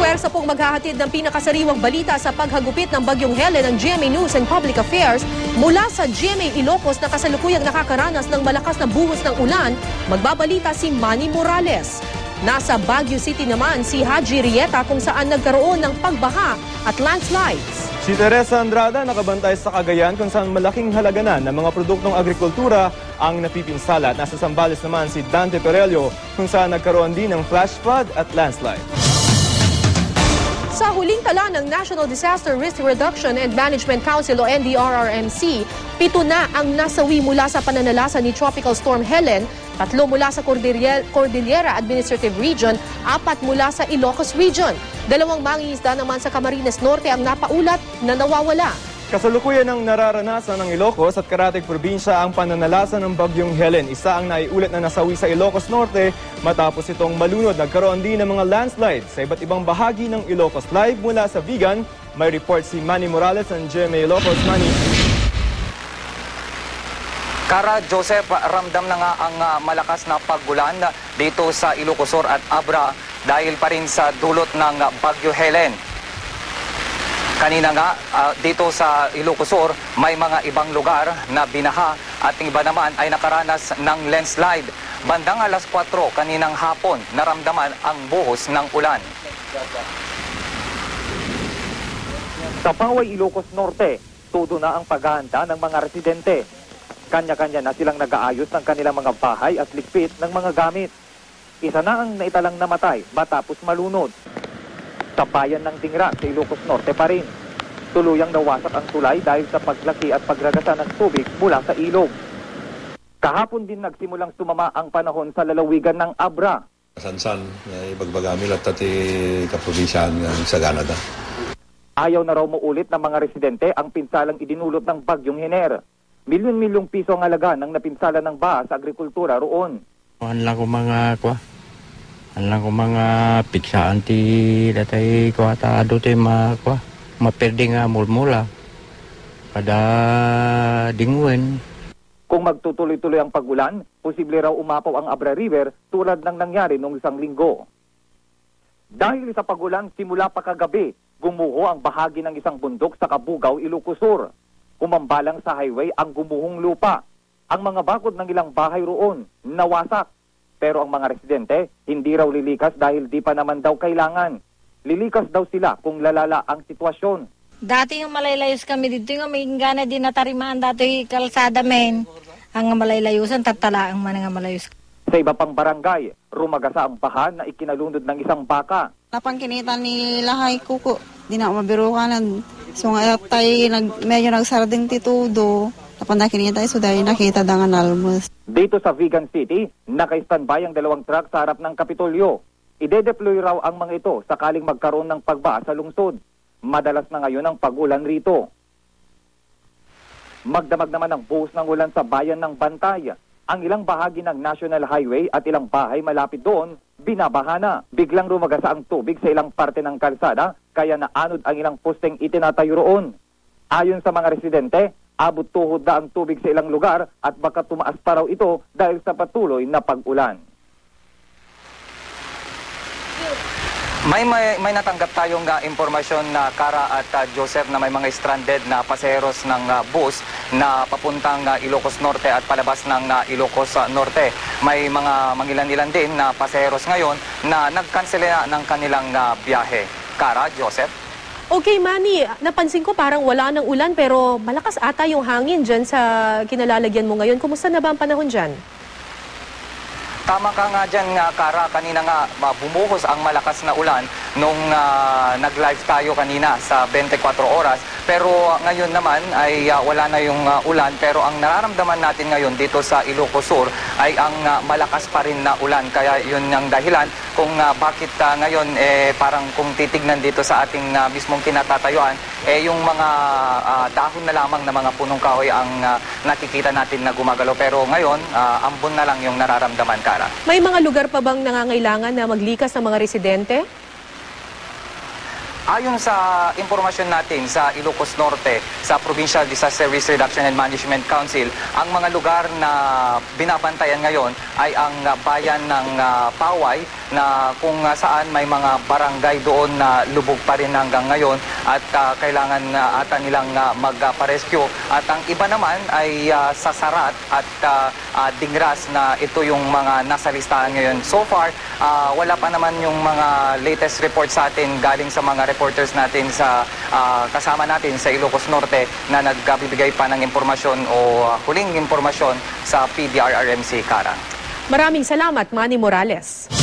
Puwersa pong maghahatid ng pinakasariwang balita sa paghagupit ng Bagyong Helen ng GMA News and Public Affairs mula sa GMA Ilocos na kasalukuyang nakakaranas ng malakas na buhos ng ulan. Magbabalita si Manny Morales. Nasa Baguio City naman si Haji Rieta kung saan nagkaroon ng pagbaha at landslides. Si Teresa Andrada nakabantay sa Cagayan kung saan malaking halaga na ng mga produktong agrikultura ang napipinsala. At nasa Zambales naman si Dante Perelio kung saan nagkaroon din ng flash flood at landslide. Sa huling tala ng National Disaster Risk Reduction and Management Council o NDRRMC, 7 na ang nasawi mula sa pananalasa ni Tropical Storm Helen, 3 mula sa Cordillera Administrative Region, 4 mula sa Ilocos Region. 2 mangingisda naman sa Camarines Norte ang napaulat na nawawala. Kasalukuyan ng nararanasan ng Ilocos at Caratig Probinsya ang pananalasa ng Bagyong Helen. Isa ang naiulat na nasawi sa Ilocos Norte matapos itong malunod. Nagkaroon din ng mga landslides sa iba't ibang bahagi ng Ilocos. Live mula sa Vigan, may report si Manny Morales ng GMA Ilocos. Manny. Kara, Joseph, ramdam na nga ang malakas na pagulan dito sa Ilocos Sur at Abra dahil pa rin sa dulot ng Bagyo Helen. Kanina nga, dito sa Ilocos Sur, may mga ibang lugar na binaha at iba naman ay nakaranas ng landslide. Bandang alas 4 kaninang hapon, naramdaman ang buhos ng ulan. Sa Paway, Ilocos Norte, todo na ang paghahanda ng mga residente. Kanya-kanya na silang nag-aayos ng kanilang mga bahay at ligpit ng mga gamit. Isa na ang naitalang namatay matapos malunod. Sa bayan ng Dingra sa Ilocos Norte pa rin. Tuluyang nawasak ang tulay dahil sa paglaki at pagragasa ng tubig mula sa ilog. Kahapon din nagsimulang sumama ang panahon sa lalawigan ng Abra. Sansan, ibagbagamil at tati kaprobinsyahan sa Canada. Ayaw na raw maulit ng mga residente ang pinsalang idinulot ng Bagyong Hiner. Milyon-milyong piso ang halaga ng napinsala ng baha sa agrikultura roon. Alam ko mga piksaan ti datay ko ata ado ti maperde nga mulmula kada dingwen. Kung magtutuloy-tuloy ang pagulan, posible raw umapaw ang Abra River tulad ng nangyari noong isang linggo. Dahil sa pagulan, simula pa kagabi, gumuho ang bahagi ng isang bundok sa Kabugaw, Ilocos Sur. Umambalang sa highway ang gumuhong lupa. Ang mga bakod ng ilang bahay roon nawasak. Pero ang mga residente, hindi raw lilikas dahil di pa naman daw kailangan. Lilikas daw sila kung lalala ang sitwasyon. Dati yung malaylayos kami dito, yung may gana din natarimaan dati kalsada men. Ang malaylayusan, tatala ang mga malayos. Sa iba pang barangay, rumagasa ang baha na ikinalunod ng isang baka. Napangkinita ni Lahay Kuko, di na mabiro ka na. So nga tayo medyo nagsarding titudo. Napandakin tayo so dahil nakita dangan almos. Dito sa Vigan City, naka-standby ang 2 truck sa harap ng Kapitolyo. Ide-deploy raw ang mga ito sakaling magkaroon ng pagbaha sa lungsod. Madalas na ngayon ang pag-ulan rito. Magdamag naman ang buhos ng ulan sa bayan ng Bantay. Ang ilang bahagi ng National Highway at ilang bahay malapit doon, binabaha na. Biglang rumagasa ang tubig sa ilang parte ng kalsada, kaya naanod ang ilang posteng itinatayo roon. Ayon sa mga residente, abot tuhod na ang tubig sa ilang lugar at baka tumaas pa raw ito dahil sa patuloy na pag-ulan. May natanggap tayong impormasyon na Kara at Joseph na may mga stranded na paseros ng bus na papuntang Ilocos Norte at palabas ng Ilocos Norte. May mga mangilan-ilan din na paseros ngayon na nag-cancel na ng kanilang biyahe. Kara, Joseph? Okay, Manny, napansin ko parang wala ng ulan pero malakas ata yung hangin dyan sa kinalalagyan mo ngayon. Kumusta na ba ang panahon dyan? Tama ka nga dyan, Kara. Kanina nga bumuhos ang malakas na ulan nung nag-live tayo kanina sa 24 oras. Pero ngayon naman ay wala na yung ulan. Pero ang nararamdaman natin ngayon dito sa Ilocos Sur ay ang malakas pa rin na ulan. Kaya yun ang dahilan kung bakit ngayon parang kung titignan dito sa ating mismong kinatatayuan, yung mga dahon na lamang na mga punong kahoy ang nakikita natin na gumagalaw. Pero ngayon, ambon na lang yung nararamdaman, Kara. May mga lugar pa bang nangangailangan na maglikas ng mga residente? Ayon sa impormasyon natin sa Ilocos Norte, sa Provincial Disaster Risk Reduction and Management Council, ang mga lugar na binabantayan ngayon ay ang bayan ng Paway, na kung saan may mga barangay doon na lubog pa rin hanggang ngayon at kailangan ata nilang magpa-rescue. At ang iba naman ay sa Sarat at Dingras na ito yung mga nasa listahan ngayon. So far, wala pa naman yung mga latest report sa atin galing sa mga reporters natin sa kasama natin sa Ilocos Norte na nagbibigay pa ng impormasyon o huling impormasyon sa PDRRMC, Kara. Maraming salamat, Manny Morales.